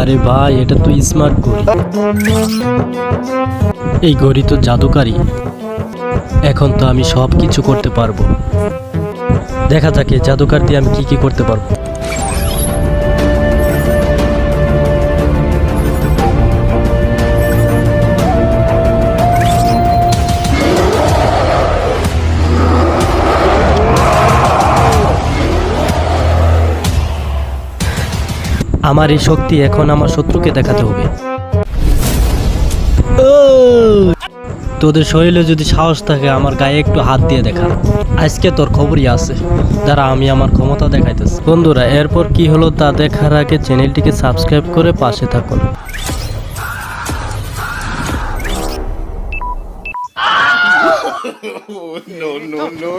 আরে ভাই, এটা তো স্মার্ট ঘড়ি। এই ঘড়ি তো জাদুকারী। এখন তো আমি সব কিছু করতে পারবো। দেখা যাক এই জাদুকার দিয়ে আমি কি কি করতে পারবো। আমার এই শক্তি এখন আমার শত্রুকে দেখাতে হবে। তোদের শরীরে যদি সাহস থাকে আমার গায়ে একটু হাত দিয়ে দেখা। আজকে তোর খবরই আছে, যারা আমি আমার ক্ষমতা দেখাইতেছি। বন্ধুরা, এরপর কি হলো তা দেখার আগে চ্যানেলটিকে সাবস্ক্রাইব করে পাশে থাকুন। no, no, no.